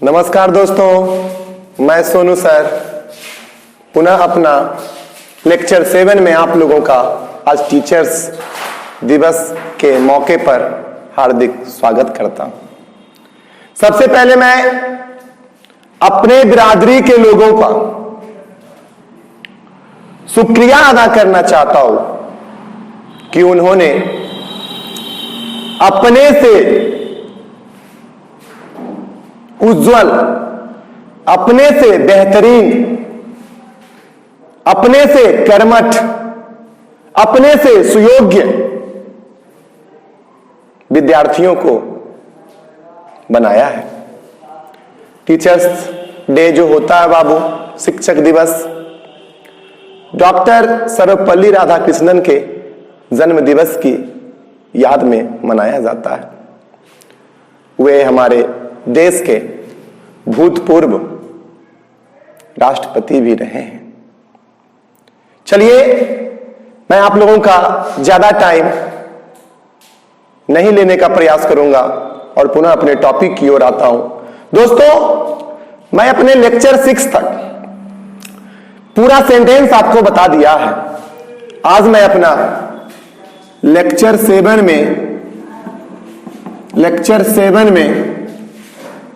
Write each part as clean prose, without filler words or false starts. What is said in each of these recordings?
नमस्कार दोस्तों, मैं सोनू सर पुनः अपना लेक्चर 7 में आप लोगों का आज टीचर्स दिवस के मौके पर हार्दिक स्वागत करता हूं। सबसे पहले मैं अपने बिरादरी के लोगों का शुक्रिया अदा करना चाहता हूं कि उन्होंने अपने से उज्जवल, अपने से बेहतरीन, अपने से कर्मठ, अपने से सुयोग्य विद्यार्थियों को बनाया है। टीचर्स डे जो होता है बाबू, शिक्षक दिवस, डॉक्टर सर्वपल्ली राधाकृष्णन के जन्म दिवस की याद में मनाया जाता है। वे हमारे देश के भूतपूर्व राष्ट्रपति भी रहे हैं। चलिए, मैं आप लोगों का ज्यादा टाइम नहीं लेने का प्रयास करूंगा और पुनः अपने टॉपिक की ओर आता हूं। दोस्तों, मैं अपने लेक्चर 6 तक पूरा सेंटेंस आपको बता दिया है। आज मैं अपना लेक्चर 7 में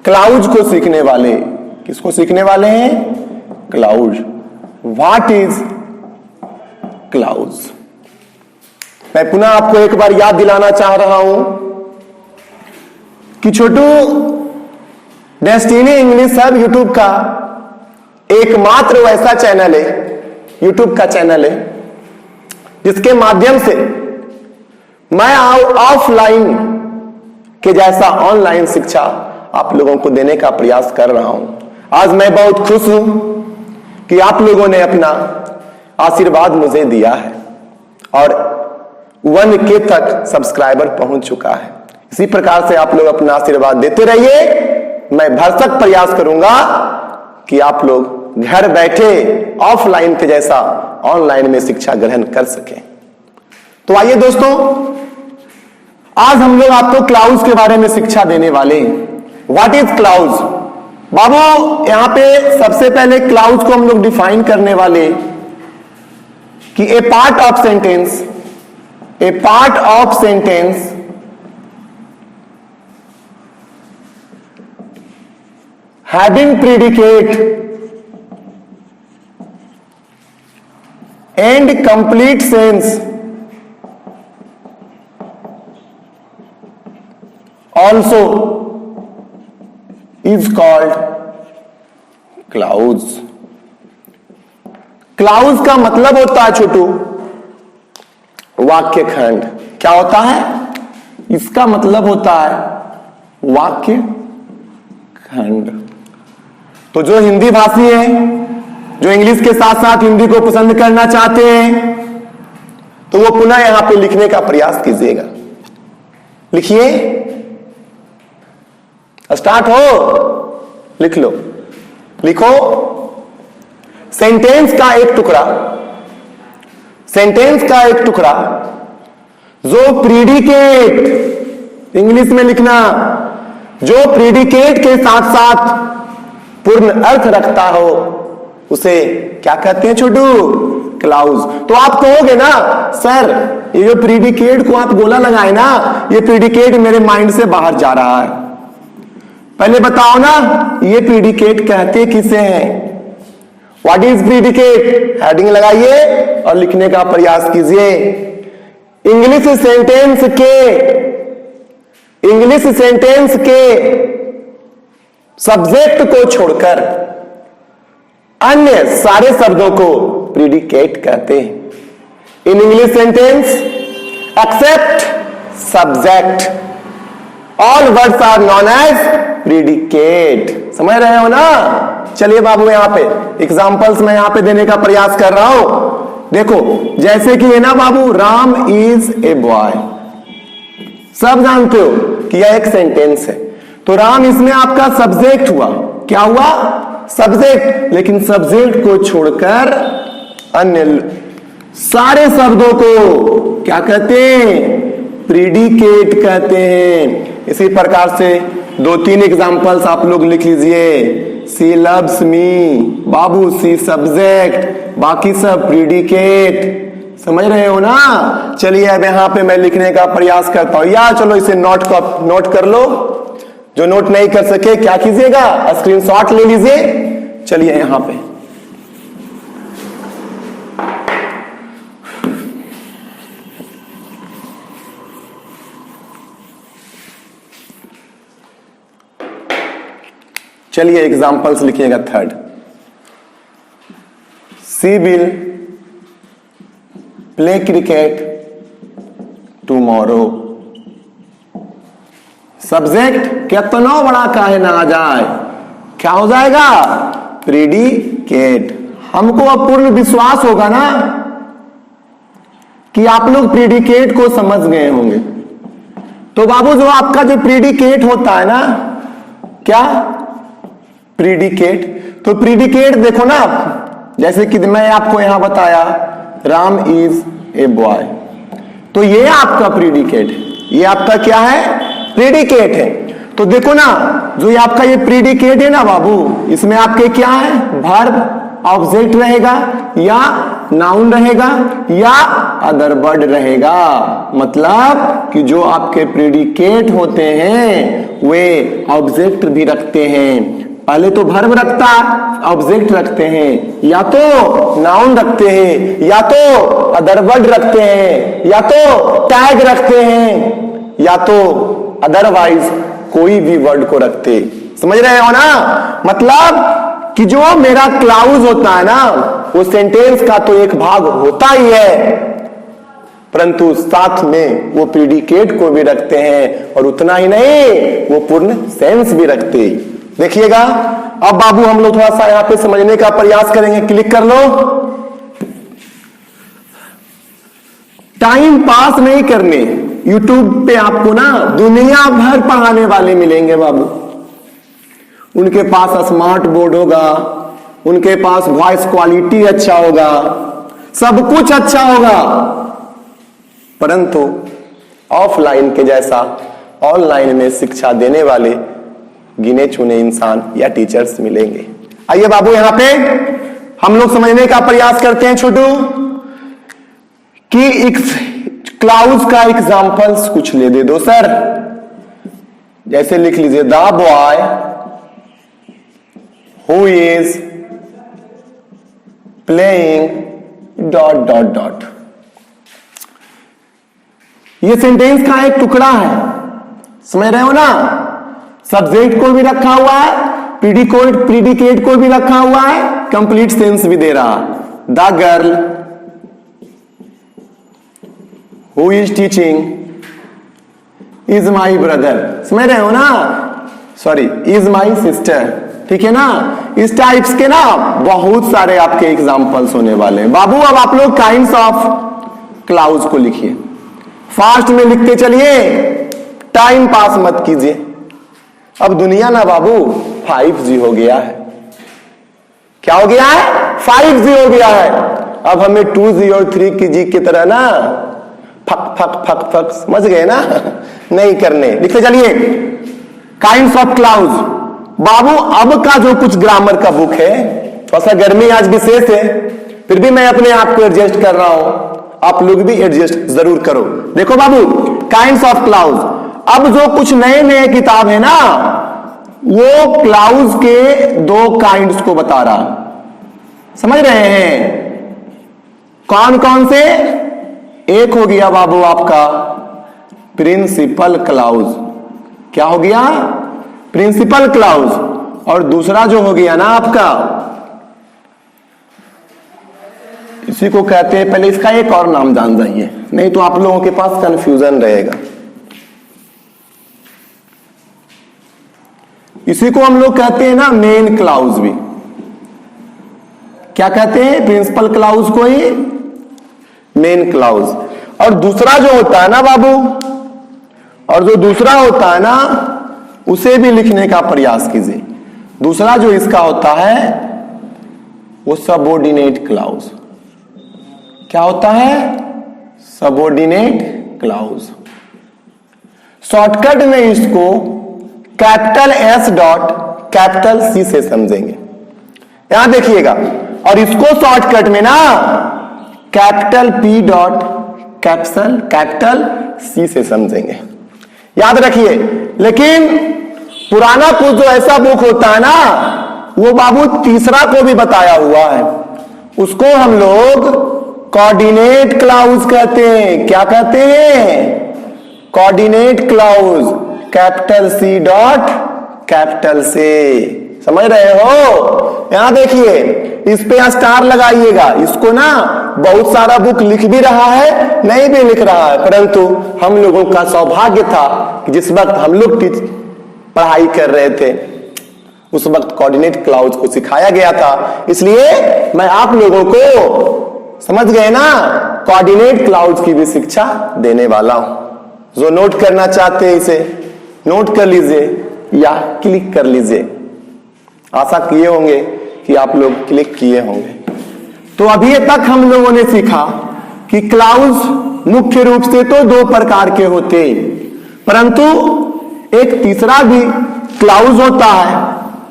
क्लाउज को सीखने वाले, किसको सीखने वाले हैं? क्लाउज। What is clause? मैं पुनः आपको एक बार याद दिलाना चाह रहा हूं कि छोटू डेस्टिनी इंग्लिश सब यूट्यूब का एकमात्र वैसा चैनल है, यूट्यूब का चैनल है जिसके माध्यम से मैं ऑफलाइन के जैसा ऑनलाइन शिक्षा आप लोगों को देने का प्रयास कर रहा हूं। आज मैं बहुत खुश हूं कि आप लोगों ने अपना आशीर्वाद मुझे दिया है और 1K तक सब्सक्राइबर पहुंच चुका है। इसी प्रकार से आप लोग अपना आशीर्वाद देते रहिए। मैं भरसक प्रयास करूंगा कि आप लोग घर बैठे ऑफलाइन के जैसा ऑनलाइन में शिक्षा ग्रहण कर सकें। तो आइए दोस्तों, आज हम लोग आपको क्लाउज के बारे में शिक्षा देने वाले हैं। What is clause? बाबू, यहां पे सबसे पहले क्लाउज को हम लोग डिफाइन करने वाले कि a part of sentence having predicate and complete sense also is called clause। Clause का मतलब होता है छोटू वाक्य खंड। क्या होता है? इसका मतलब होता है वाक्य खंड। तो जो हिंदी भाषी है, जो इंग्लिश के साथ साथ हिंदी को पसंद करना चाहते हैं, तो वो पुनः यहां पे लिखने का प्रयास कीजिएगा। लिखिए, स्टार्ट हो, लिख लो। लिखो, सेंटेंस का एक टुकड़ा जो प्रीडिकेट, इंग्लिश में लिखना, जो प्रीडिकेट के साथ साथ पूर्ण अर्थ रखता हो, उसे क्या कहते हैं छोटू? क्लाउज। तो आप कहोगे ना, सर ये जो प्रीडिकेट को आप गोला लगाए ना, ये प्रीडिकेट मेरे माइंड से बाहर जा रहा है। पहले बताओ ना, ये प्रीडिकेट कहते किसे हैं? What is predicate? हेडिंग लगाइए और लिखने का प्रयास कीजिए। इंग्लिश सेंटेंस के सब्जेक्ट को छोड़कर अन्य सारे शब्दों को प्रीडिकेट कहते हैं। In English sentence except subject all words are known as predicate. समझ रहे हो ना? चलिए बाबू, यहां पे एग्जांपल्स मैं यहां पे देने का प्रयास कर रहा हूं। देखो, जैसे कि है ना बाबू, राम इज ए बॉय। सब जानते हो कि यह एक सेंटेंस है। तो राम इसमें आपका सब्जेक्ट हुआ। क्या हुआ? सब्जेक्ट। लेकिन सब्जेक्ट को छोड़कर अन्य सारे शब्दों को क्या कहते हैं? प्रीडिकेट कहते हैं। इसी प्रकार से दो तीन एग्जांपल्स आप लोग लिख लीजिए। सी लव्स मी, बाबू सी सब्जेक्ट, बाकी सब प्रीडिकेट। समझ रहे हो ना? चलिए अब यहां पे मैं लिखने का प्रयास करता हूं, या चलो इसे नोट कर लो। जो नोट नहीं कर सके क्या कीजिएगा, स्क्रीनशॉट ले लीजिए। चलिए यहां पे चलिए एग्जांपल्स लिखिएगा। Third, she will play cricket tomorrow. Subject कितना बड़ा काहे ना आ जाए, क्या हो जाएगा, प्रीडिकेट। हमको अब पूर्ण विश्वास होगा ना कि आप लोग प्रीडिकेट को समझ गए होंगे। तो बाबू जो आपका जो प्रीडिकेट होता है ना, क्या प्रीडिकेट, तो प्रीडिकेट देखो ना, जैसे कि मैं आपको यहां बताया राम इज ए बॉय, तो ये आपका प्रीडिकेट है, ये आपका क्या है, प्रीडिकेट है। तो देखो ना, जो ये आपका ये प्रीडिकेट है ना बाबू, इसमें आपके क्या है, वर्ब, ऑब्जेक्ट रहेगा या नाउन रहेगा या अदर वर्ड रहेगा। मतलब कि जो आपके प्रीडिकेट होते हैं वे ऑब्जेक्ट भी रखते हैं। पहले तो वर्ब रखता, ऑब्जेक्ट रखते हैं, या तो नाउन रखते हैं, या तो अदर वर्ड रखते हैं, या तो टैग रखते हैं, या तो अदरवाइज कोई भी वर्ड को रखते। समझ रहे हो ना? मतलब कि जो मेरा क्लाउज होता है ना, वो सेंटेंस का तो एक भाग होता ही है, परंतु साथ में वो प्रीडिकेट को भी रखते हैं, और उतना ही नहीं, वो पूर्ण सेंस भी रखते। देखिएगा अब बाबू हम लोग थोड़ा सा यहां पे समझने का प्रयास करेंगे। क्लिक कर लो। टाइम पास नहीं करने, यूट्यूब पे आपको ना दुनिया भर पढ़ाने वाले मिलेंगे बाबू। उनके पास स्मार्ट बोर्ड होगा, उनके पास वॉइस क्वालिटी अच्छा होगा, सब कुछ अच्छा होगा, परंतु ऑफलाइन के जैसा ऑनलाइन में शिक्षा देने वाले गिने चुने इंसान या टीचर्स मिलेंगे। आइए बाबू यहां पे हम लोग समझने का प्रयास करते हैं छोटू, कि क्लाउज का एग्जांपल्स कुछ ले दे दो सर। जैसे लिख लीजिए, the boy who is playing dot dot dot. ये सेंटेंस का एक टुकड़ा है, समझ रहे हो ना? सब्जेक्ट को भी रखा हुआ है, प्रीडिकेट को भी रखा हुआ है, कंप्लीट सेंस भी दे रहा। The girl who is teaching is my brother. समझ रहे हो ना? Sorry, is my sister. ठीक है ना? इस टाइप्स के ना बहुत सारे आपके एग्जांपल्स होने वाले हैं बाबू। अब आप लोग काइंड्स ऑफ क्लाउज को लिखिए, फास्ट में लिखते चलिए, टाइम पास मत कीजिए। अब दुनिया ना बाबू 5G हो गया है। क्या हो गया है? 5G हो गया है। अब हमें 2G और 3G की तरह ना फक फक फक फक, समझ गए ना, नहीं करने। लिखते चलिए, काइंड्स ऑफ क्लाउज। बाबू अब का जो कुछ ग्रामर का बुक है, थोड़ा सा गर्मी आज विशेष है, फिर भी मैं अपने आप को एडजस्ट कर रहा हूं, आप लोग भी एडजस्ट जरूर करो। देखो बाबू, काइंड्स ऑफ क्लाउज। अब जो कुछ नए नए किताब है ना, वो क्लाउज के दो काइंड्स को बता रहा। समझ रहे हैं? कौन कौन से? एक हो गया बाबू आपका प्रिंसिपल क्लाउज। क्या हो गया? Principal clause. और दूसरा जो हो गया ना आपका, इसी को कहते हैं, पहले इसका एक और नाम जान जाइए, नहीं तो आप लोगों के पास कंफ्यूजन रहेगा। इसी को हम लोग कहते हैं ना मेन क्लाउज भी। क्या कहते हैं? प्रिंसिपल क्लाउज को ही मेन क्लाउज। और दूसरा जो होता है ना बाबू, और जो दूसरा होता है ना, उसे भी लिखने का प्रयास कीजिए। दूसरा जो इसका होता है वो सबऑर्डिनेट क्लाउज। क्या होता है? Subordinate clause. शॉर्टकट में इसको capital S dot capital C से समझेंगे। यहां देखिएगा, और इसको शॉर्टकट में ना capital P dot capital C से समझेंगे। याद रखिए, लेकिन पुराना कुछ जो ऐसा बुक होता है ना, वो बाबू तीसरा को भी बताया हुआ है, उसको हम लोग कोऑर्डिनेट क्लाउज कहते हैं। क्या कहते हैं? Coordinate clause, capital C dot capital से। समझ रहे हो? यहां देखिए, इस पे यहां स्टार लगाइएगा। इसको ना बहुत सारा बुक लिख भी रहा है, नहीं भी लिख रहा है, परंतु हम लोगों का सौभाग्य था कि जिस वक्त हम लोग पढ़ाई कर रहे थे उस वक्त कोऑर्डिनेट क्लाउज को सिखाया गया था। इसलिए मैं आप लोगों को, समझ गए ना, कोऑर्डिनेट क्लाउज की भी शिक्षा देने वाला हूं। जो नोट करना चाहते हैं इसे नोट कर लीजिए या क्लिक कर लीजिए। आशा किए होंगे कि आप लोग क्लिक किए होंगे। तो अभी तक हम लोगों ने सीखा कि क्लाउज मुख्य रूप से तो दो प्रकार के होते हैं, परंतु एक तीसरा भी क्लाउज होता है,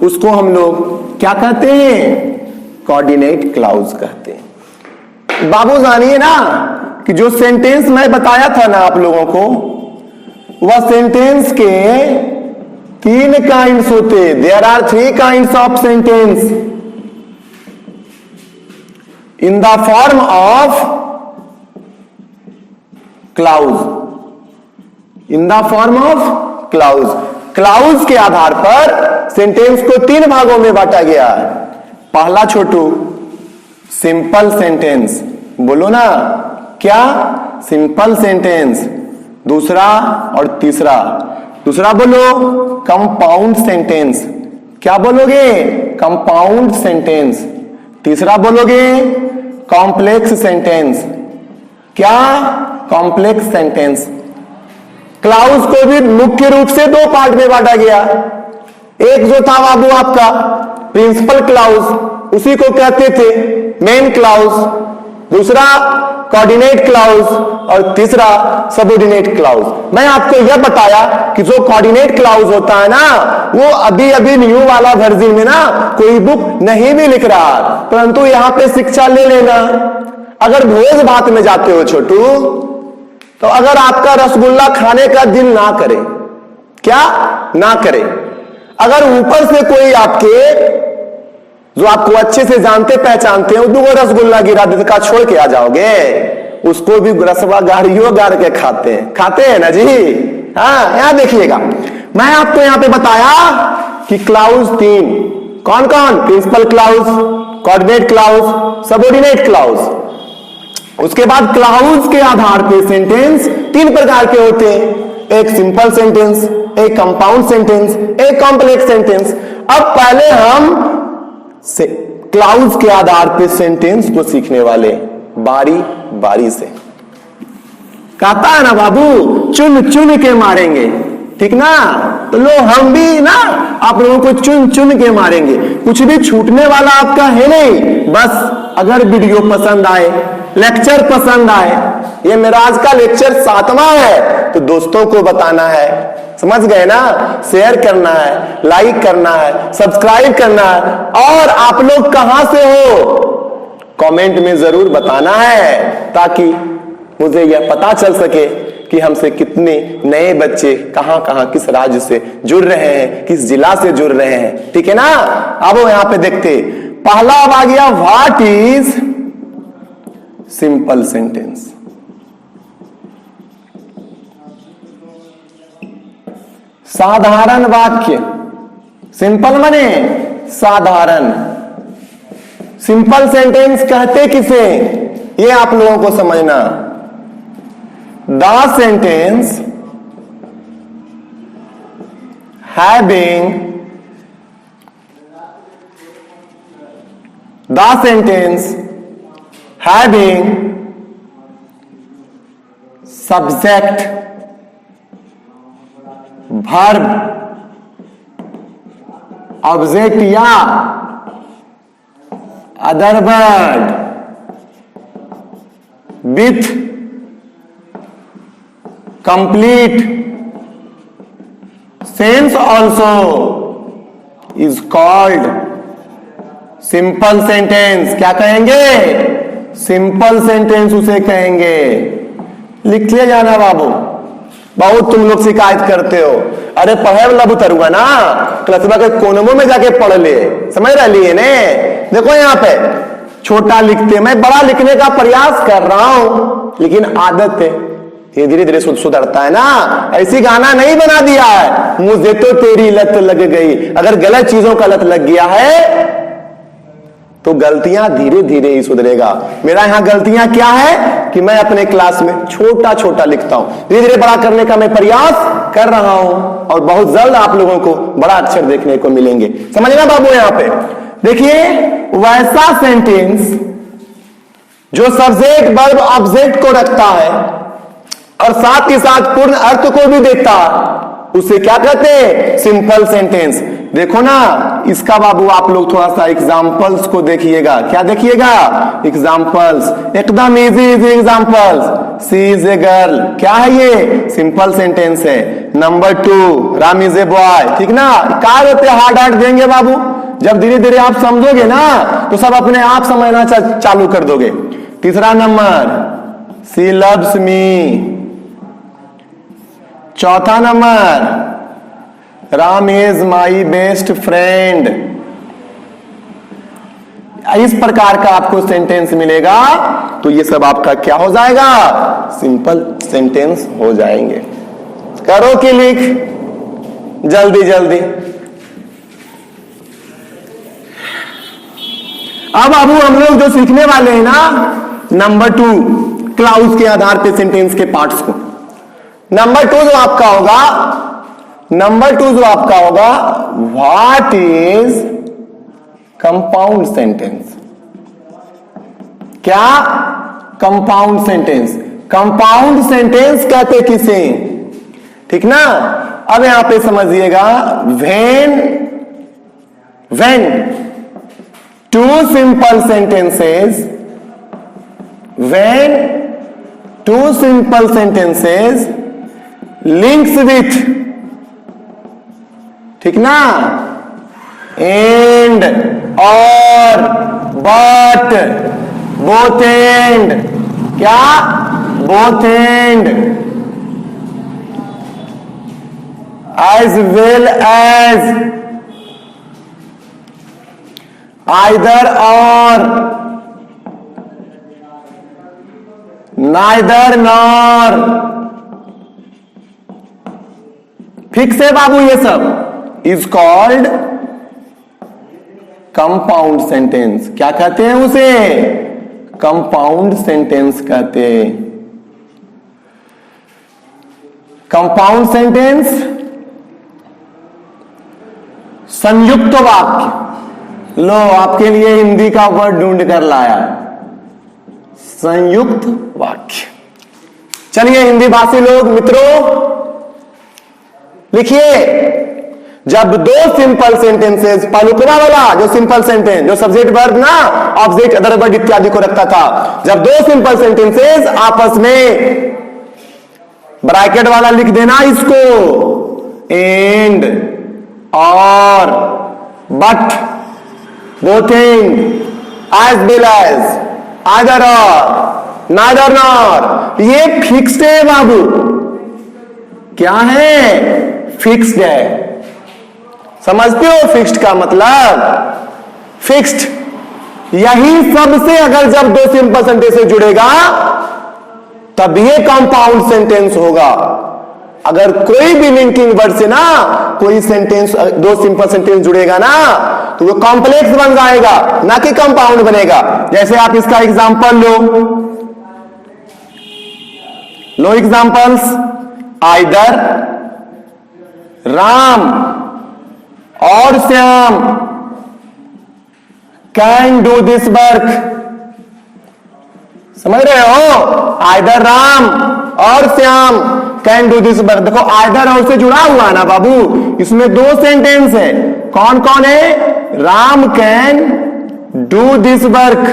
उसको हम लोग क्या कहते हैं? कोऑर्डिनेट क्लाउज कहते हैं। बाबू जानिए ना कि जो सेंटेंस मैं बताया था ना आप लोगों को, वह सेंटेंस के 3 काइंड्स होते हैं। There are 3 kinds of sentence in the form of clause. In the form of clause, clause के आधार पर सेंटेंस को 3 भागों में बांटा गया है। पहला छोटू सिंपल सेंटेंस, बोलो ना क्या? Simple sentence. दूसरा और तीसरा, दूसरा बोलो कंपाउंड सेंटेंस। क्या बोलोगे? Compound sentence. तीसरा बोलोगे कॉम्प्लेक्स सेंटेंस। क्या? Complex sentence. क्लाउज को भी मुख्य रूप से 2 पार्ट में बांटा गया। एक जो था बाबू आपका प्रिंसिपल क्लाउज, उसी को कहते थे मेन क्लाउज। दूसरा कोऑर्डिनेट क्लाउज और तीसरा सबऑर्डिनेट क्लाउज। मैं आपको यह बताया कि जो कोऑर्डिनेट क्लाउज होता है ना, वो अभी अभी न्यू वाला वर्जन में ना कोई बुक नहीं भी लिख रहा, परंतु यहां पे शिक्षा ले लेना। अगर भोज भात में जाते हो छोटू, तो अगर आपका रसगुल्ला खाने का दिल ना करे, क्या ना करे, अगर ऊपर से कोई आपके जो आपको अच्छे से जानते पहचानते हैं, वो रसगुल्ला गिरा देते, का छोड़ के आ जाओगे? उसको भी रसवा गाड़ियों गाड़ के खाते हैं ना जी। हाँ, यहां देखिएगा, मैं आपको यहां पे बताया कि क्लाउज 3 कौन कौन? Principal clause, coordinate clause, subordinate clause. उसके बाद क्लाउज के आधार पे सेंटेंस 3 प्रकार के होते हैं। एक सिंपल सेंटेंस, एक कंपाउंड सेंटेंस, एक कॉम्प्लेक्स सेंटेंस। अब पहले हम क्लाउज के आधार पे सेंटेंस को सीखने वाले, बारी बारी से। कहता है ना बाबू, चुन चुन के मारेंगे, ठीक ना? तो लो हम भी ना आप लोगों को चुन चुन के मारेंगे। कुछ भी छूटने वाला आपका है नहीं। बस अगर वीडियो पसंद आए, लेक्चर पसंद आए, ये मेरा आज का लेक्चर 7वां है, तो दोस्तों को बताना है। समझ गए ना? शेयर करना है, लाइक करना है, सब्सक्राइब करना है। और आप लोग कहां से हो, कमेंट में जरूर बताना है, ताकि मुझे यह पता चल सके कि हमसे कितने नए बच्चे कहां कहां किस राज्य से जुड़ रहे हैं, किस जिला से जुड़ रहे हैं। ठीक है ना? अब यहां पे देखते, पहला अब आ गया, व्हाट इज सिंपल सेंटेंस। साधारण वाक्य। सिंपल माने साधारण। सिंपल सेंटेंस कहते किसे, ये आप लोगों को समझना। The sentence having, the sentence having subject, verb, object या other word with complete sense also is called simple sentence. क्या कहेंगे? सिंपल सेंटेंस उसे कहेंगे। लिख लिया जाना बाबू, बहुत तुम लोग शिकायत करते हो, अरे पढ़े वाला उतरुआ ना क्लासवा के कोनमो में जाके पढ़ ले, समझ रही ने? देखो यहाँ पे छोटा लिखते, मैं बड़ा लिखने का प्रयास कर रहा हूं, लेकिन आदत है, ये धीरे धीरे सुधरता है ना। ऐसी गाना नहीं बना दिया है, मुझे तो तेरी लत लग गई। अगर गलत चीजों का लत लग गया है तो गलतियां धीरे धीरे ही सुधरेगा। मेरा यहां गलतियां क्या है कि मैं अपने क्लास में छोटा छोटा लिखता हूं, धीरे धीरे बड़ा करने का मैं प्रयास कर रहा हूं, और बहुत जल्द आप लोगों को बड़ा अक्षर देखने को मिलेंगे। समझना बाबू, यहां पे देखिए, वैसा सेंटेंस जो सब्जेक्ट वर्ब ऑब्जेक्ट को रखता है और साथ ही साथ पूर्ण अर्थ को भी देता, उसे क्या कहते हैं? Simple sentence. देखो ना इसका बाबू, आप लोग थोड़ा सा एग्जांपल्स को देखिएगा। क्या देखिएगा? एग्जांपल्स, एकदम easy easy examples. She is a girl, क्या है ये? सिंपल सेंटेंस है। Number 2, Ram is a boy, ठीक ना? क्या होते हार्ड हार्ड देंगे बाबू, जब धीरे धीरे आप समझोगे ना तो सब अपने आप समझना चालू कर दोगे। तीसरा नंबर, सी लव्स मी। चौथा number, Ram is my best friend. इस प्रकार का आपको सेंटेंस मिलेगा तो ये सब आपका क्या हो जाएगा? सिंपल सेंटेंस हो जाएंगे। करो क्लिक जल्दी जल्दी। अब बाबू हम लोग जो सीखने वाले हैं ना, नंबर 2 क्लाउज के आधार पे सेंटेंस के पार्ट्स को। नंबर 2 जो आपका होगा, व्हाट इज कंपाउंड सेंटेंस। क्या? Compound sentence. कंपाउंड सेंटेंस कहते किसे? ठीक ना? अब यहां पे समझिएगा, when two simple sentences links with, ठीक ना, and, or, but, both and. क्या? Both and, as well as, either or, neither nor. Fix है बाबू ये सब, इज कॉल्ड कंपाउंड सेंटेंस। क्या कहते हैं उसे? कंपाउंड सेंटेंस कहते हैं। कंपाउंड सेंटेंस संयुक्त वाक्य। लो आपके लिए हिंदी का वर्ड ढूंढ कर लाया, संयुक्त वाक्य। चलिए हिंदी भाषी लोग मित्रों लिखिए, जब 2 सिंपल सेंटेंसेस, पहलुकवा वाला जो सिंपल सेंटेंस, जो सब्जेक्ट वर्ब ना ऑब्जेक्ट अदर वर्ड इत्यादि को रखता था, जब 2 सिंपल सेंटेंसेस आपस में, ब्रैकेट वाला लिख देना इसको, and, or, but, both and, as well as, either or, neither nor. ये फिक्स्ड है बाबू। क्या है? फिक्स्ड है। समझते हो फिक्स्ड का मतलब? फिक्स्ड। यही सबसे अगर जब 2 सिंपल सेंटेंस से जुड़ेगा तब ये कंपाउंड सेंटेंस होगा। अगर कोई भी लिंकिंग वर्ड से ना कोई सेंटेंस, 2 सिंपल सेंटेंस जुड़ेगा ना तो वो कॉम्प्लेक्स बन जाएगा, ना कि कंपाउंड बनेगा। जैसे आप इसका एग्जांपल लो एग्जांपल्स, आइदर राम और Shyam can do this work. समझ रहे हो? आइदर राम और Shyam can do this work. देखो आइदर और से जुड़ा हुआ है ना बाबू, इसमें 2 सेंटेंस है। कौन कौन है? Ram can do this work,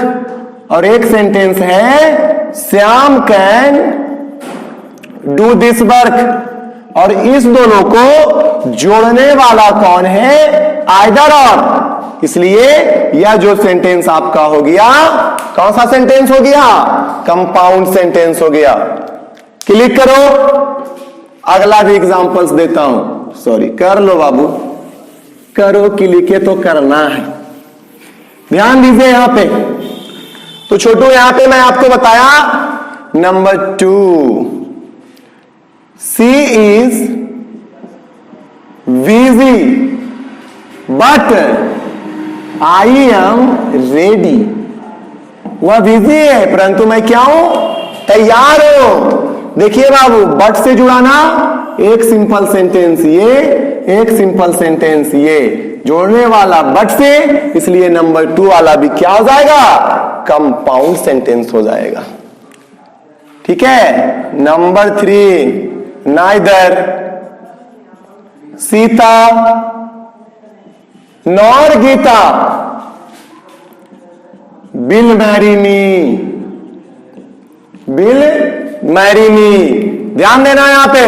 और एक सेंटेंस है Shyam can do this work. और इस दोनों को जोड़ने वाला कौन है? आइदर और। इसलिए यह जो सेंटेंस आपका हो गया, कौन सा सेंटेंस हो गया? कंपाउंड सेंटेंस हो गया। क्लिक करो, अगला भी एग्जांपल्स देता हूं। सॉरी, कर लो बाबू, करो, क्लिक तो करना है। ध्यान दीजिए यहां पे। तो छोटू यहां पे मैं आपको बताया number 2, she is busy but I am ready. वह बिजी है परंतु मैं क्या हूं? तैयार हूं। देखिए बाबू, बट से जुड़ाना, एक सिंपल सेंटेंस ये, एक सिंपल सेंटेंस ये, जोड़ने वाला बट से, इसलिए नंबर 2 वाला भी क्या हो जाएगा? कंपाउंड सेंटेंस हो जाएगा। ठीक है। Number 3, neither Sita nor Gita will marry me. Will marry me, ध्यान देना यहां पे।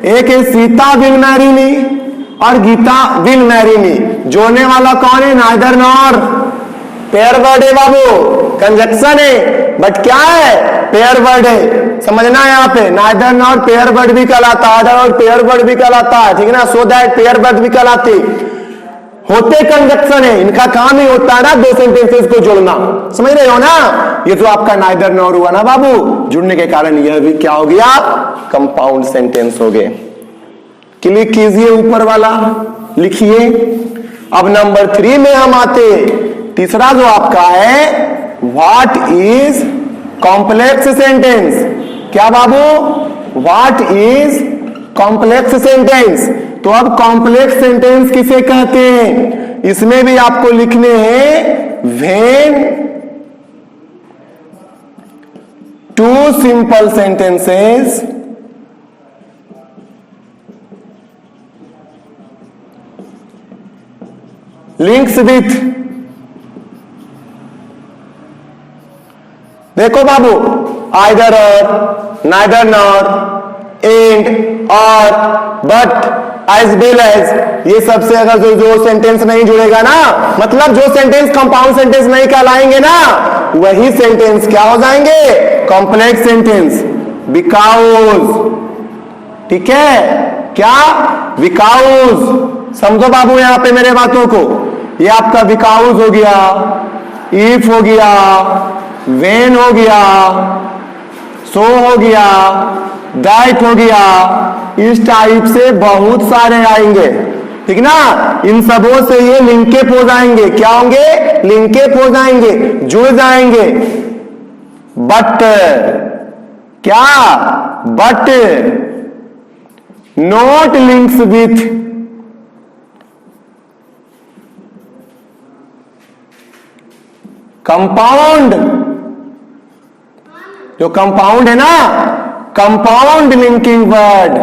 एक है सीता विल मैरी मी और गीता विल मैरी मी। जोड़ने वाला कौन है? Neither nor. पेयर वर्ड है बाबू, कंजक्शन है, बट क्या है? पेयर वर्ड है। समझना यहां पे, नाइदर नॉर पेयर वर्ड भी कहलाता है, आइदर और पेयर वर्ड भी कहलाता है। ठीक है ना? सो दैट पेयर वर्ड भी कहलाती, होते कंजक्शन है। इनका काम ही होता है ना दो सेंटेंसेस को जोड़ना। समझ रहे हो ना? ये तो आपका नाइदर नॉर हुआ ना बाबू, जुड़ने के कारण यह भी क्या हो गया? कंपाउंड सेंटेंस हो गए। क्लिक कीजिए ऊपर वाला, लिखिए। अब नंबर 3 में हम आते। तीसरा जो आपका है, व्हाट इज कॉम्प्लेक्स सेंटेंस। क्या बाबू? What is complex sentence. तो अब कॉम्प्लेक्स सेंटेंस किसे कहते हैं? इसमें भी आपको लिखने हैं when two simple sentences links with. देखो बाबू, either or, neither nor, and, or, but, as well as, ये सबसे अगर जो सेंटेंस नहीं जुड़ेगा ना, मतलब जो सेंटेंस कंपाउंड सेंटेंस नहीं कहलाएंगे ना, वही सेंटेंस क्या हो जाएंगे? Complex sentence. बिकॉज, ठीक है? क्या? बिकॉज। समझो बाबू यहां पे मेरे बातों को। ये आपका बिकॉज हो गया, इफ हो गया, वेन हो गया, सो हो गया, दैट हो गया। इस टाइप से बहुत सारे आएंगे। ठीक ना? इन सबों से ये लिंकेप हो जाएंगे। क्या होंगे? लिंकेप हो जाएंगे, जुड़ जाएंगे। बट, क्या? But not links with compound. जो कंपाउंड है ना, compound linking word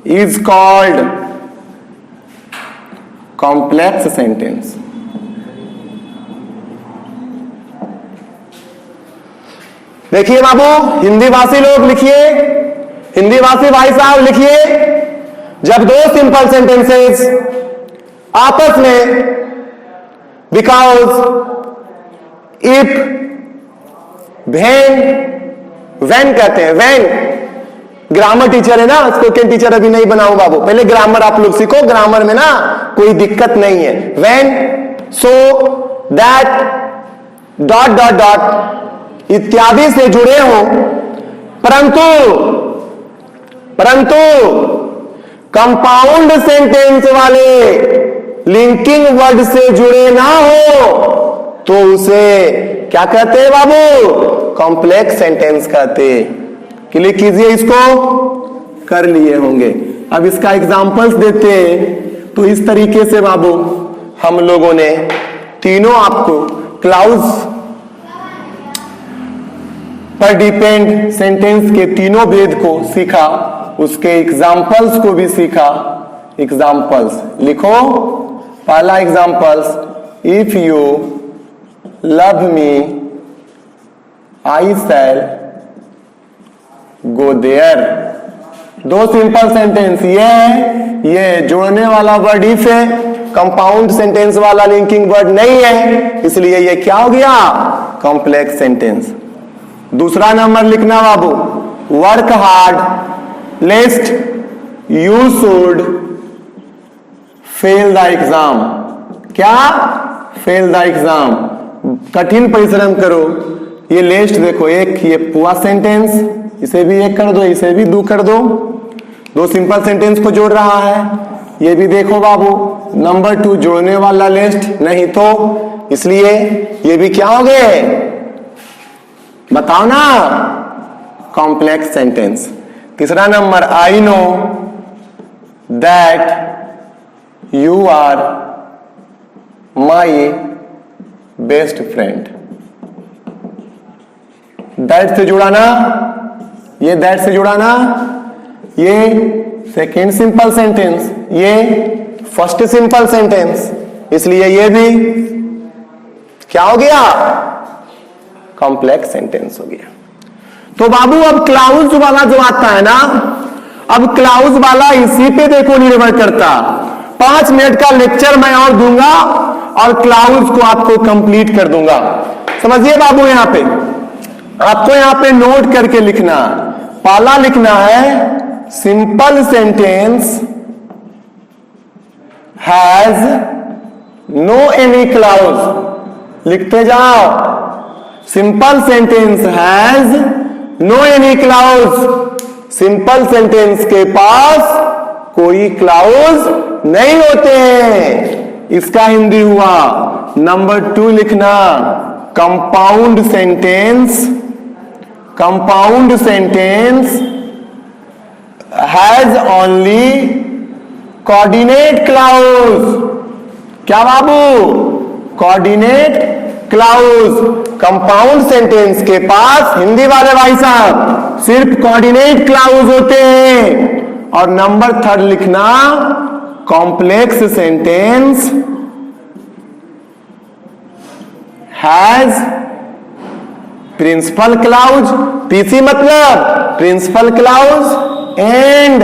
is called complex sentence. देखिए बाबू, हिंदी भाषी लोग लिखिए, हिंदी भाषी भाई साहब लिखिए। जब दो सिंपल सेंटेंसेस आपस में बिकॉज, इफ, वेन कहते हैं। वेन, ग्रामर टीचर है ना, स्पोकन टीचर अभी नहीं बनाऊं बाबू, पहले ग्रामर आप लोग सीखो। ग्रामर में ना कोई दिक्कत नहीं है। When, so, that, dot dot dot इत्यादि से जुड़े हो, परंतु कंपाउंड सेंटेंस वाले लिंकिंग वर्ड से जुड़े ना हो, तो उसे क्या कहते हैं बाबू? कॉम्प्लेक्स सेंटेंस कहते। क्लिक कीजिए, इसको कर लिए होंगे। अब इसका एग्जांपल्स देते हैं। तो इस तरीके से बाबू हम लोगों ने तीनों आपको क्लाउज पर डिपेंड सेंटेंस के तीनों भेद को सीखा, उसके एग्जांपल्स को भी सीखा। एग्जांपल्स लिखो। पहला examples, if you love me I shall go there. दो सिंपल सेंटेंस, ये है, ये जोड़ने वाला वर्ड इफ है, कंपाउंड सेंटेंस वाला लिंकिंग वर्ड नहीं है, इसलिए ये क्या हो गया, कॉम्प्लेक्स सेंटेंस। दूसरा नंबर लिखना बाबू, work hard lest you should fail the exam. क्या, फेल द एग्जाम, कठिन परिश्रम करो। ये लेस्ट देखो, एक ये पूरा सेंटेंस, इसे भी एक कर दो, इसे भी दो कर दो, दो सिंपल सेंटेंस को जोड़ रहा है। ये भी देखो बाबू, नंबर 2 जोड़ने वाला लिस्ट नहीं तो, इसलिए ये भी क्या हो गए, बताओ ना, कॉम्प्लेक्स सेंटेंस। तीसरा नंबर, I know that you are my best friend. That से जुड़ा ना, ये दैट से जुड़ा ना, ये सेकेंड सिंपल सेंटेंस, ये फर्स्ट सिंपल सेंटेंस, इसलिए ये भी क्या हो गया, कॉम्प्लेक्स सेंटेंस हो गया। तो बाबू अब क्लाउज वाला जो आता है ना, अब क्लाउज वाला इसी पे देखो निर्भर करता। 5 मिनट का लेक्चर मैं और दूंगा और क्लाउज को आपको कंप्लीट कर दूंगा। समझिए बाबू, यहां पे आपको यहां पे नोट करके लिखना, पहला लिखना है simple sentence has no any clause. लिखते जाओ, simple sentence has no any clause. Simple sentence के पास कोई क्लाउज नहीं होते हैं। इसका हिंदी हुआ नंबर 2 लिखना, compound sentence, compound sentence has only coordinate clause. क्या बाबू, कोऑर्डिनेट क्लाउज। कंपाउंड सेंटेंस के पास, हिंदी वाले भाई साहब, सिर्फ कोऑर्डिनेट क्लाउज होते हैं। और नंबर 3 लिखना, complex sentence has principal clause. PC मतलब प्रिंसिपल क्लाउज एंड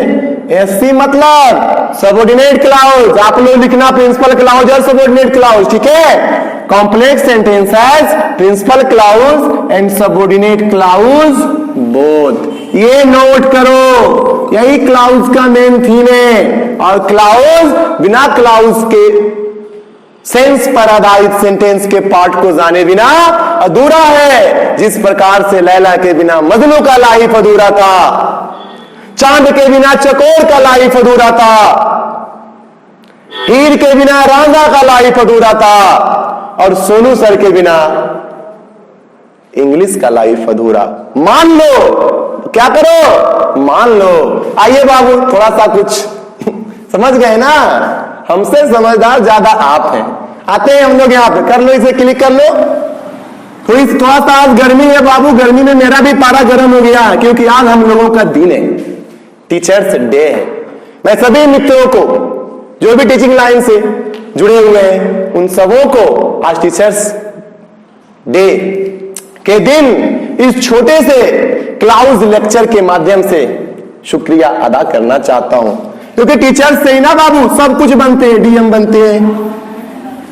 एससी मतलब सबऑर्डिनेट क्लाउज। आप लोग लिखना प्रिंसिपल क्लाउज और सबऑर्डिनेट क्लाउज, ठीक है। Complex sentence has principal clause and subordinate clause both. ये नोट करो, यही क्लाउज का मेन थीम है। और क्लाउज, बिना क्लाउज के सेंस पर आधारित सेंटेंस के पार्ट को जाने बिना अधूरा है। जिस प्रकार से लैला के बिना मजनू का लाइफ अधूरा था, चांद के बिना चकोर का लाइफ अधूरा था, हीर के बिना रांझा का लाइफ अधूरा था, और सोनू सर के बिना इंग्लिश का लाइफ अधूरा। मान लो, क्या करो, मान लो। आइए बाबू, थोड़ा सा कुछ समझ गए ना, हमसे समझदार ज्यादा आप हैं। आते हैं हम लोग यहाँ पे, कर लो, इसे क्लिक कर लो। थोड़ा सा आज गर्मी है बाबू, गर्मी में मेरा भी पारा गर्म हो गया, क्योंकि आज हम लोगों का दिन है, टीचर्स डे है। मैं सभी मित्रों को जो भी टीचिंग लाइन से जुड़े हुए हैं, उन सबों को आज टीचर्स डे के दिन इस छोटे से क्लाउज लेक्चर के माध्यम से शुक्रिया अदा करना चाहता हूं। क्योंकि टीचर्स से ही ना बाबू सब कुछ बनते हैं, डीएम बनते हैं,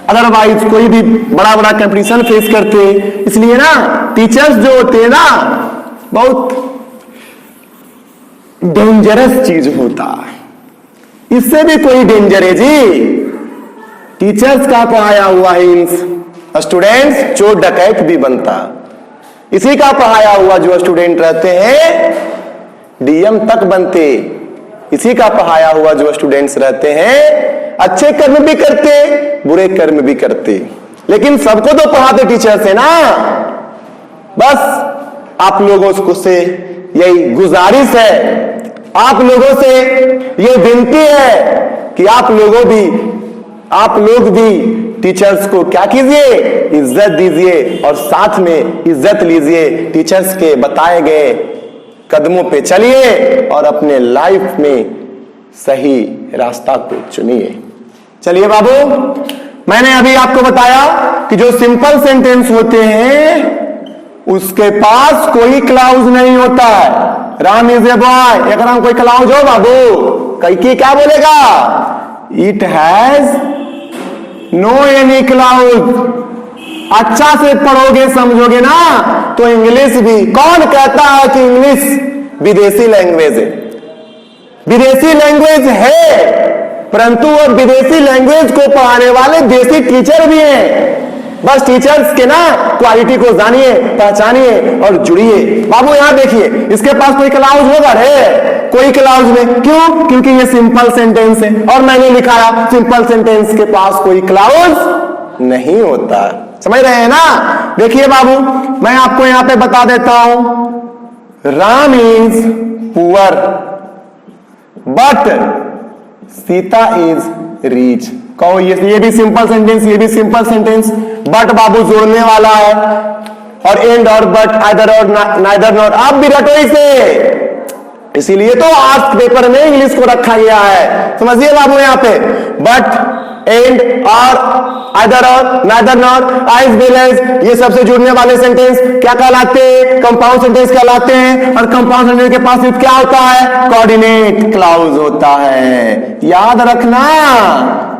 अदरवाइज कोई भी बड़ा बड़ा कंपटीशन फेस करते हैं। इसलिए ना टीचर्स जो होते हैं ना, बहुत डेंजरस चीज होता है। इससे भी कोई डेंजर है जी, टीचर्स का पढ़ाया हुआ है स्टूडेंट्स चोर डकैत भी बनता। इसी का पढ़ाया हुआ जो स्टूडेंट रहते हैं डीएम तक बनते। इसी का पढ़ाया हुआ जो स्टूडेंट्स रहते हैं अच्छे कर्म भी करते, बुरे कर्म भी करते। लेकिन सबको तो पढ़ाते टीचर्स है ना। बस आप लोगों से यही गुजारिश है, आप लोगों से यह विनती है कि आप लोग भी टीचर्स को क्या कीजिए, इज्जत दीजिए और साथ में इज्जत लीजिए। टीचर्स के बताए गए कदमों पे चलिए और अपने लाइफ में सही रास्ता को चुनिए। चलिए बाबू, मैंने अभी आपको बताया कि जो सिंपल सेंटेंस होते हैं उसके पास कोई क्लाउज नहीं होता है। राम इज ए बॉय, एक राम कोई क्लाउज हो बाबू, कई की क्या बोलेगा? It has no any cloud. अच्छा से पढ़ोगे समझोगे ना तो इंग्लिश भी, कौन कहता है कि इंग्लिश विदेशी लैंग्वेज है? विदेशी लैंग्वेज है, परंतु वो विदेशी लैंग्वेज को पढ़ाने वाले देसी टीचर भी हैं। बस टीचर्स के ना क्वालिटी को जानिए, पहचानिए और जुड़िए। बाबू यहां देखिए, इसके पास कोई क्लाउज होगा रे? कोई क्लाउज नहीं, क्यों? क्योंकि ये सिंपल सेंटेंस है और मैंने लिखा है सिंपल सेंटेंस के पास कोई क्लाउज नहीं होता। समझ रहे हैं ना? देखिए बाबू, मैं आपको यहां पे बता देता हूं, Ram is poor but Sita is rich. कहो ये भी सिंपल सेंटेंस, ये भी सिंपल सेंटेंस, बट बाबू जोड़ने वाला है और and or but, either or neither not. आप भी रटो इसे, इसीलिए तो आज पेपर में इंग्लिश को रखा गया है। समझिए बाबू यहां पे but, and or, either or, neither not, as well as, ये सबसे जुड़ने वाले सेंटेंस क्या कहलाते हैं? कंपाउंड सेंटेंस कहलाते हैं। और कंपाउंड सेंटेंस के पास क्या होता है? कोऑर्डिनेट क्लाउज होता है। याद रखना,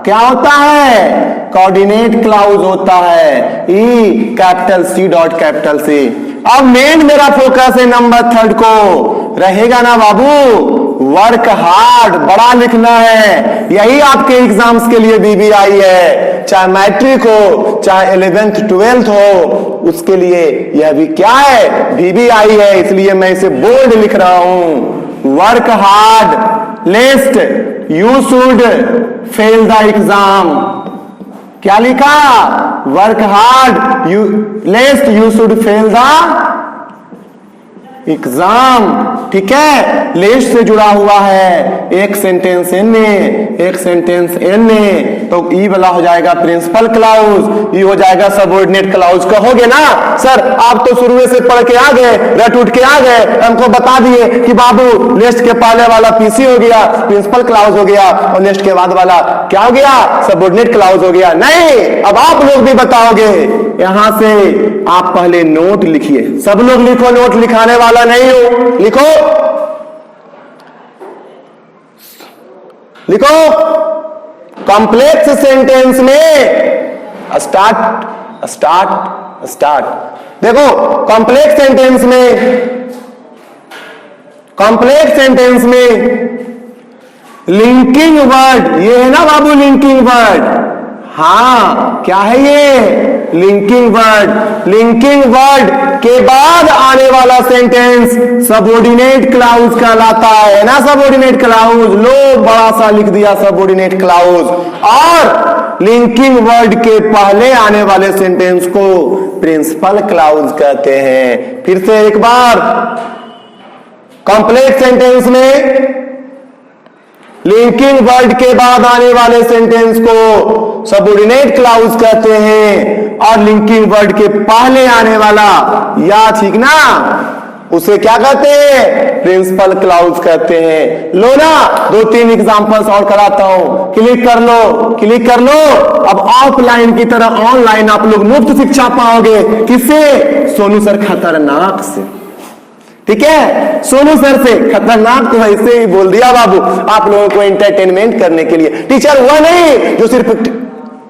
क्या होता है? कोऑर्डिनेट क्लाउज होता है। ई capital C dot capital C. अब मेन मेरा फोकस है नंबर 3 को, रहेगा ना बाबू? वर्क हार्ड, बड़ा लिखना है। यही आपके एग्जाम्स के लिए बीबीआई है, चाहे मैट्रिक हो, चाहे 11th 12th हो, उसके लिए यह भी क्या है? बीबीआई है। इसलिए मैं इसे बोल्ड लिख रहा हूं, work hard lest you should fail the exam. क्या लिखा? Work hard you लेस्ट you should fail the exam. ठीक है, लेस्ट से जुड़ा हुआ है एक सेंटेंस एन ए, एक सेंटेंस एन ए, तो ई वाला हो जाएगा प्रिंसिपल क्लाउज, ई हो जाएगा सबऑर्डिनेट क्लाउज। कहोगे ना सर आप तो शुरू से पढ़ के आ गए, रट उठ के आ गए, हमको बता दिए कि बाबू लेस्ट के पहले वाला पीसी हो गया, प्रिंसिपल क्लाउज हो गया, और लेस्ट के बाद वाला क्या हो गया? सबऑर्डिनेट क्लाउज हो गया। नहीं, अब आप लोग भी बताओगे। यहां से आप पहले नोट लिखिए, सब लोग लिखो, नोट लिखाने वाला नहीं हो, लिखो लिखो। कॉम्प्लेक्स सेंटेंस में स्टार्ट स्टार्ट स्टार्ट। देखो कॉम्प्लेक्स सेंटेंस में लिंकिंग वर्ड, ये है ना बाबू लिंकिंग वर्ड? हाँ, क्या है ये? Linking word. लिंकिंग वर्ड के बाद आने वाला सेंटेंस सबऑर्डिनेट क्लाउज कहलाता है ना? सबऑर्डिनेट क्लाउज, लो बड़ा सा लिख दिया सबऑर्डिनेट क्लाउज। और लिंकिंग वर्ड के पहले आने वाले सेंटेंस को प्रिंसिपल क्लाउज कहते हैं। फिर से एक बार, कॉम्प्लेक्स सेंटेंस में लिंकिंग वर्ड के बाद आने वाले सेंटेंस को सबऑर्डिनेट क्लाउज कहते हैं, और लिंकिंग वर्ड के पहले आने वाला, या ठीक ना, उसे क्या कहते हैं? प्रिंसिपल क्लाउज कहते हैं। लो ना 2-3 एग्जांपल्स और कराता हूं, क्लिक कर लो, क्लिक कर लो। अब ऑफलाइन की तरह ऑनलाइन आप लोग मुफ्त शिक्षा पाओगे। किससे? सोनू सर खतरनाक से। ठीक है, सोनू सर से। खतरनाक तो ऐसे ही बोल दिया बाबू, आप लोगों को एंटरटेनमेंट करने के लिए। टीचर हुआ नहीं जो सिर्फ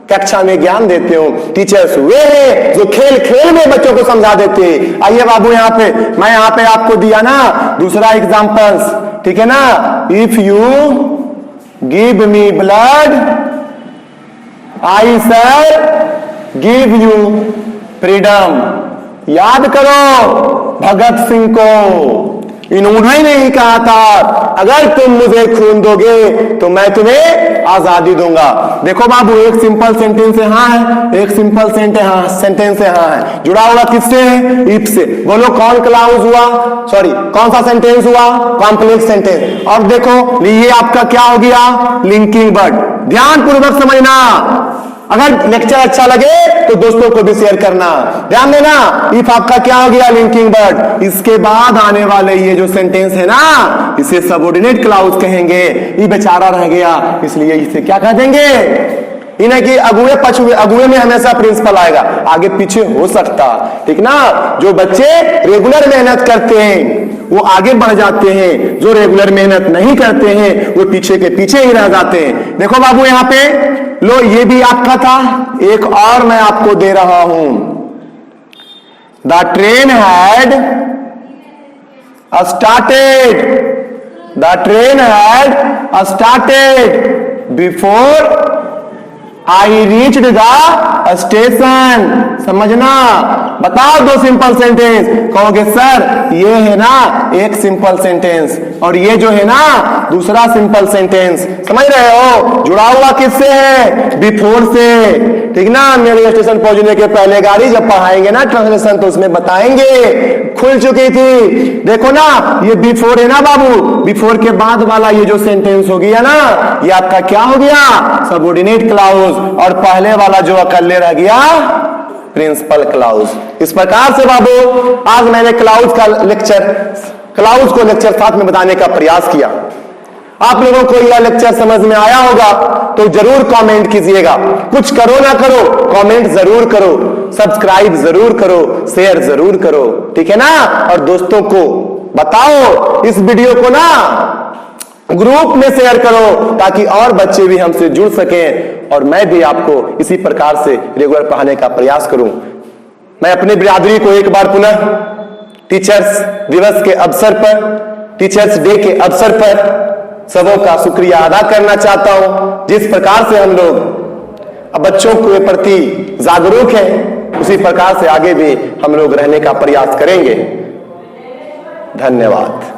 कक्षा में ज्ञान देते हो, टीचर्स वे हैं जो खेल खेल में बच्चों को समझा देते। आइए बाबू यहाँ पे, मैं यहाँ पे आपको दिया ना दूसरा एग्जांपल्स, ठीक है ना? If you give me blood I shell give you freedom. याद करो भगत सिंह को, इन्होंने नहीं कहा था अगर तुम मुझे खून दोगे तो मैं तुम्हें आजादी दूंगा। देखो बाबू, एक सिंपल सेंटेंस है हाँ है, एक सिंपल सेंटेंस है हाँ है, जुड़ा हुआ किससे है? इफ से। बोलो कौन क्लाउज हुआ? सॉरी, कौन सा सेंटेंस हुआ? Complex sentence. और देखो ये आपका क्या हो गया? Linking word. ध्यान पूर्वक समझना, अगर लेक्चर अच्छा लगे तो दोस्तों को भी शेयर करना। ध्यान देना, इफ आपका क्या हो गया? Linking word. इसके बाद आने वाले ये जो सेंटेंस है ना, इसे सबऑर्डिनेट क्लाउज कहेंगे। ये बेचारा रह गया, इसलिए इसे क्या कह देंगे? इन्हें कि अगुए पछुए, अगुए में हमेशा प्रिंसिपल आएगा, आगे पीछे हो सकता, ठीक ना? जो बच्चे रेगुलर मेहनत करते हैं वो आगे बढ़ जाते हैं, जो रेगुलर मेहनत नहीं करते हैं वो पीछे के पीछे ही रह जाते हैं। देखो बाबू यहां पे लो, ये भी आपका था, एक और मैं आपको दे रहा हूं। The train had started, the train had started before I reached the station. समझना, बताओ दो सिंपल सेंटेंस। कहोगे सर ये है ना एक सिंपल सेंटेंस और ये जो है ना दूसरा सिंपल सेंटेंस। समझ रहे हो, जुड़ा हुआ किससे है? बिफोर से, ठीक ना। मेरे स्टेशन पहुंचने के पहले गाड़ी जब पढ़ाएंगे ना ट्रांसलेशन तो उसमें बताएंगे, खुल चुकी थी। देखो ना ये बिफोर है ना बाबू, बिफोर के बाद वाला ये जो सेंटेंस हो गया ना ये आपका क्या हो गया? Subordinate clause. और पहले वाला जो अकेले रह गया प्रिंसिपल क्लाउज। इस प्रकार से बाबू आज मैंने क्लाउज को लेक्चर 7 में बताने का प्रयास किया। आप लोगों को यह लेक्चर समझ में आया होगा तो जरूर कमेंट कीजिएगा। कुछ करो ना करो कमेंट जरूर करो, सब्सक्राइब जरूर करो, शेयर जरूर करो, ठीक है ना। और दोस्तों को बताओ इस वीडियो को ना ग्रुप में शेयर करो ताकि और बच्चे भी हमसे जुड़ सकें और मैं भी आपको इसी प्रकार से रेगुलर पढ़ाने का प्रयास करूं। मैं अपनी बिरादरी को एक बार पुनः टीचर्स दिवस के अवसर पर, टीचर्स डे के अवसर पर सबों का शुक्रिया अदा करना चाहता हूं। जिस प्रकार से हम लोग अब बच्चों के प्रति जागरूक हैं उसी प्रकार से आगे भी हम लोग रहने का प्रयास करेंगे। धन्यवाद।